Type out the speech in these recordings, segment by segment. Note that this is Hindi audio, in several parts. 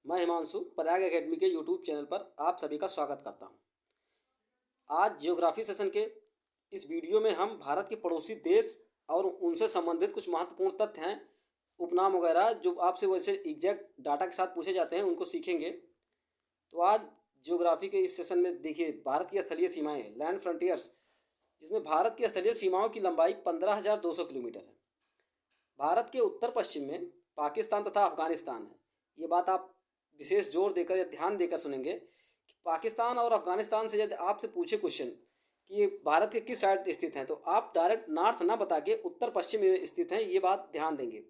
मैं हिमांशु पराग एकेडमी के यूट्यूब चैनल पर आप सभी का स्वागत करता हूं। आज ज्योग्राफी सेशन के इस वीडियो में हम भारत के पड़ोसी देश और उनसे संबंधित कुछ महत्वपूर्ण तथ्य हैं, उपनाम वगैरह जो आपसे वैसे एग्जैक्ट डाटा के साथ पूछे जाते हैं उनको सीखेंगे। तो आज ज्योग्राफी के इस सेशन में देखिए भारत की स्थलीय सीमाएँ लैंड फ्रंटियर्स, जिसमें भारत की स्थलीय सीमाओं की लंबाई 15,200 किलोमीटर है। भारत के उत्तर पश्चिम में पाकिस्तान तथा अफगानिस्तान है। ये बात आप विशेष जोर देकर या ध्यान देकर सुनेंगे कि पाकिस्तान और अफगानिस्तान से यदि आपसे पूछे क्वेश्चन कि ये भारत के किस साइड स्थित हैं, तो आप डायरेक्ट नॉर्थ ना बता के उत्तर पश्चिम में स्थित हैं, ये बात ध्यान देंगे।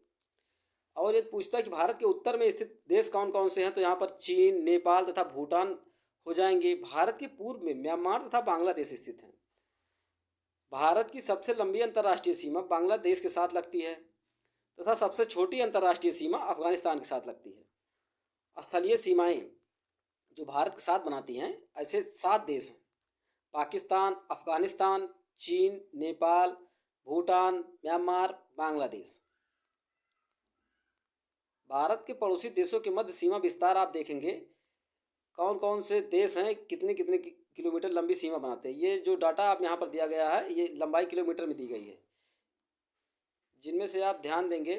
और यदि पूछता है कि भारत के उत्तर में स्थित देश कौन कौन से हैं, तो यहाँ पर चीन, नेपाल तथा भूटान हो जाएंगे। भारत के पूर्व में म्यांमार तथा बांग्लादेश स्थित हैं। भारत की सबसे लंबी अंतर्राष्ट्रीय सीमा बांग्लादेश के साथ लगती है तथा सबसे छोटी अंतर्राष्ट्रीय सीमा अफगानिस्तान के साथ लगती है। स्थलीय सीमाएं जो भारत के साथ बनाती हैं ऐसे 7 देश हैं: पाकिस्तान, अफगानिस्तान, चीन, नेपाल, भूटान, म्यांमार, बांग्लादेश। भारत के पड़ोसी देशों के मध्य सीमा विस्तार आप देखेंगे कौन कौन से देश हैं, कितने कितने किलोमीटर लंबी सीमा बनाते हैं। ये जो डाटा आप यहाँ पर दिया गया है ये लंबाई किलोमीटर में दी गई है, जिनमें से आप ध्यान देंगे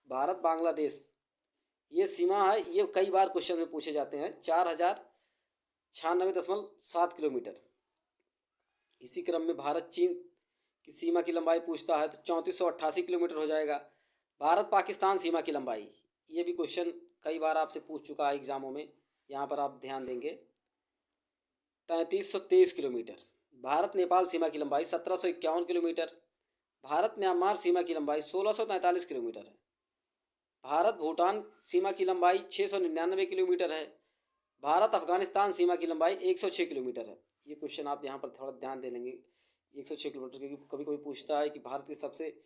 भारत बांग्लादेश ये सीमा है, ये कई बार क्वेश्चन में पूछे जाते हैं। 4,096.7 किलोमीटर। इसी क्रम में भारत चीन की सीमा की लंबाई पूछता है तो 3488 किलोमीटर हो जाएगा। भारत पाकिस्तान सीमा की लंबाई, ये भी क्वेश्चन कई बार आपसे पूछ चुका है एग्जामों में, यहाँ पर आप ध्यान देंगे 3323 किलोमीटर। भारत नेपाल सीमा की लंबाई 1751 किलोमीटर। भारत म्यांमार सीमा की लंबाई 1643 किलोमीटर है। भारत भूटान सीमा की लंबाई 699 किलोमीटर है। भारत अफगानिस्तान सीमा की लंबाई 106 किलोमीटर है। ये क्वेश्चन आप यहाँ पर थोड़ा ध्यान दे लेंगे 106 किलोमीटर, क्योंकि कभी कभी पूछता है कि भारत की सबसे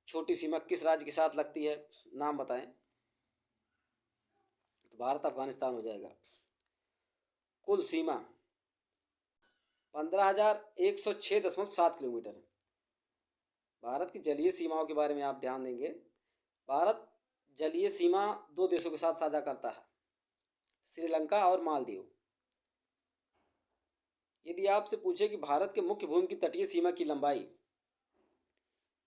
छोटी सीमा किस राज्य के साथ लगती है, नाम बताएं, तो भारत अफगानिस्तान हो जाएगा। कुल सीमा 15,106.7 किलोमीटर है। भारत की जलीय सीमाओं के बारे में आप ध्यान देंगे। भारत जलीय सीमा 2 देशों के साथ साझा करता है, श्रीलंका और मालदीव। यदि आपसे पूछे कि भारत के मुख्य भूमि की तटीय सीमा की लंबाई,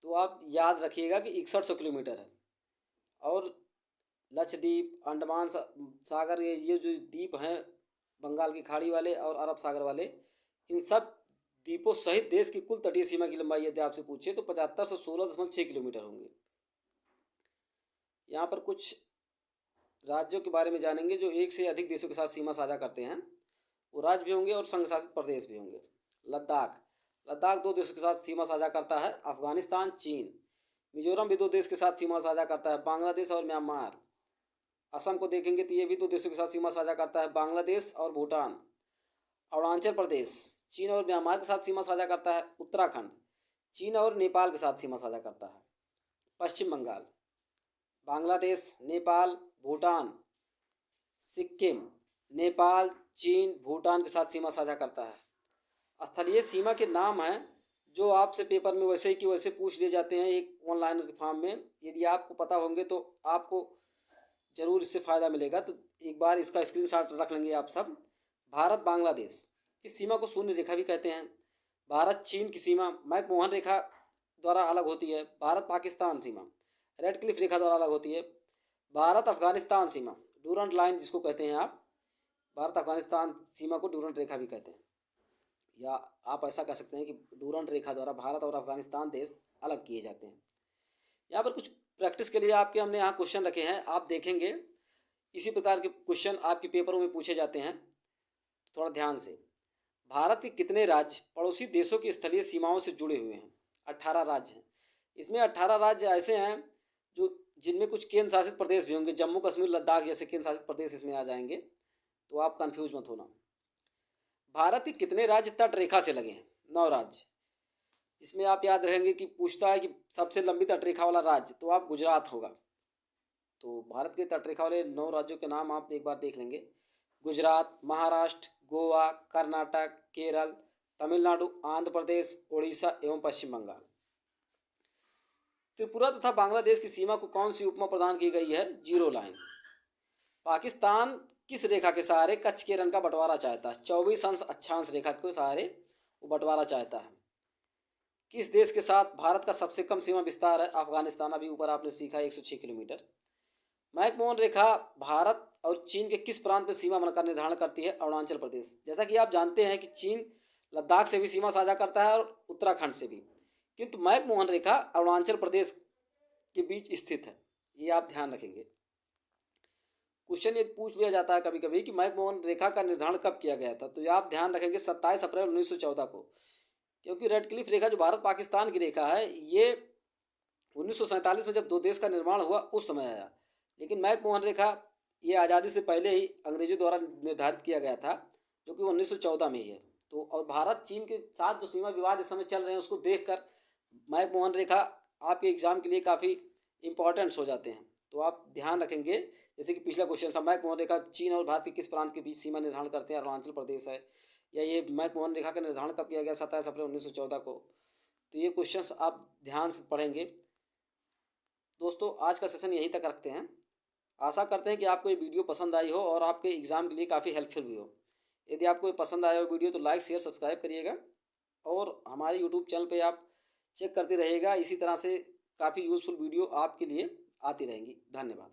तो आप याद रखिएगा कि 6100 किलोमीटर है। और लक्षद्वीप, अंडमान सागर, ये जो द्वीप हैं बंगाल की खाड़ी वाले और अरब सागर वाले, इन सब द्वीपों सहित देश की कुल तटीय सीमा की लंबाई यदि आपसे पूछे तो 7516.6 किलोमीटर होंगे। यहाँ पर कुछ राज्यों के बारे में जानेंगे जो एक से अधिक देशों के साथ सीमा साझा करते हैं। वो राज्य भी होंगे और संघ शासित प्रदेश भी होंगे। लद्दाख 2 देशों के साथ सीमा साझा करता है, अफगानिस्तान, चीन। मिजोरम भी 2 देश के साथ सीमा साझा करता है, बांग्लादेश और म्यांमार। असम को देखेंगे तो ये भी 2 देशों के साथ सीमा साझा करता है, बांग्लादेश और भूटान। अरुणाचल प्रदेश चीन और म्यांमार के साथ सीमा साझा करता है। उत्तराखंड चीन और नेपाल के साथ सीमा साझा करता है। पश्चिम बंगाल बांग्लादेश, नेपाल, भूटान, सिक्किम, नेपाल, चीन, भूटान के साथ सीमा साझा करता है। स्थलीय सीमा के नाम हैं जो आपसे पेपर में वैसे ही कि वैसे पूछ लिए जाते हैं एक ऑनलाइन फॉर्म में। यदि आपको पता होंगे तो आपको ज़रूर इससे फ़ायदा मिलेगा, तो एक बार इसका स्क्रीनशॉट रख लेंगे आप सब। भारत बांग्लादेश, इस सीमा को शून्य रेखा भी कहते हैं। भारत चीन की सीमा मैकमोहन रेखा द्वारा अलग होती है। भारत पाकिस्तान सीमा रेड क्लिफ रेखा द्वारा अलग होती है। भारत अफगानिस्तान सीमा डूरंट लाइन जिसको कहते हैं आप, भारत अफगानिस्तान सीमा को डूरंट रेखा भी कहते हैं, या आप ऐसा कह सकते हैं कि डूरंट रेखा द्वारा भारत और अफगानिस्तान देश अलग किए जाते हैं। यहाँ पर कुछ प्रैक्टिस के लिए आपके हमने यहाँ क्वेश्चन रखे हैं, आप देखेंगे इसी प्रकार के क्वेश्चन आपके पेपरों में पूछे जाते हैं, थोड़ा ध्यान से। भारत के कितने राज्य पड़ोसी देशों की स्थलीय सीमाओं से जुड़े हुए हैं? 18 राज्य हैं। इसमें 18 राज्य ऐसे हैं जो जिनमें कुछ केंद्र शासित प्रदेश भी होंगे, जम्मू कश्मीर, लद्दाख जैसे केंद्र शासित प्रदेश इसमें आ जाएंगे, तो आप कंफ्यूज मत होना। भारत के कितने राज्य तट रेखा से लगे हैं? 9 राज्य। इसमें आप याद रहेंगे कि पूछता है कि सबसे लंबी तटरेखा वाला राज्य, तो आप गुजरात होगा। तो भारत के तटरेखा वाले 9 राज्यों के नाम आप एक बार देख लेंगे: गुजरात, महाराष्ट्र, गोवा, कर्नाटक, केरल, तमिलनाडु, आंध्र प्रदेश, उड़ीसा एवं पश्चिम बंगाल। त्रिपुरा तथा बांग्लादेश की सीमा को कौन सी उपमा प्रदान की गई है? Zero line. पाकिस्तान किस रेखा के सहारे कच्छ के रण का बंटवारा चाहता है? 24 अंश अक्षांश रेखा के सहारे वो बंटवारा चाहता है। किस देश के साथ भारत का सबसे कम सीमा विस्तार है? अफगानिस्तान। अभी ऊपर आपने सीखा 106 किलोमीटर। मैकमोहन रेखा भारत और चीन के किस प्रांत में सीमा का निर्धारण करती है? अरुणाचल प्रदेश। जैसा कि आप जानते हैं कि चीन लद्दाख से भी सीमा साझा करता है और उत्तराखंड से भी, किंतु मैकमोहन रेखा अरुणाचल प्रदेश के बीच स्थित है, ये आप ध्यान रखेंगे। क्वेश्चन ये पूछ लिया जाता है कभी कभी कि मैकमोहन रेखा का निर्धारण कब किया गया था, तो ये आप ध्यान रखेंगे 27 अप्रैल 1914 को, क्योंकि रेड क्लिफ रेखा जो भारत पाकिस्तान की रेखा है ये 1947 में जब दो देश का निर्माण हुआ उस समय आया, लेकिन मैकमोहन रेखा ये आज़ादी से पहले ही अंग्रेजों द्वारा निर्धारित किया गया था, जो कि 1914 में ही है। तो और भारत चीन के साथ जो सीमा विवाद इस समय चल रहे हैं उसको देखकर मैकमोहन रेखा आपके एग्जाम के लिए काफ़ी इंपॉर्टेंट्स हो जाते हैं, तो आप ध्यान रखेंगे। जैसे कि पिछला क्वेश्चन था, मैकमोहन रेखा चीन और भारत के किस प्रांत के बीच सीमा निर्धारण करते हैं? अरुणाचल प्रदेश है। या ये मैकमोहन रेखा का निर्धारण कब किया गया? 27 अप्रैल 1914 को। तो ये क्वेश्चंस आप ध्यान से पढ़ेंगे। दोस्तों आज का सेशन यहीं तक रखते हैं। आशा करते हैं कि आपको ये वीडियो पसंद आई हो और आपके एग्ज़ाम के लिए काफ़ी हेल्पफुल भी हो। यदि आपको ये पसंद आया हो वीडियो तो लाइक शेयर सब्सक्राइब करिएगा, और हमारे यूट्यूब चैनल पे आप चेक करते रहिएगा। इसी तरह से काफ़ी यूज़फुल वीडियो आपके लिए आती रहेंगी। धन्यवाद।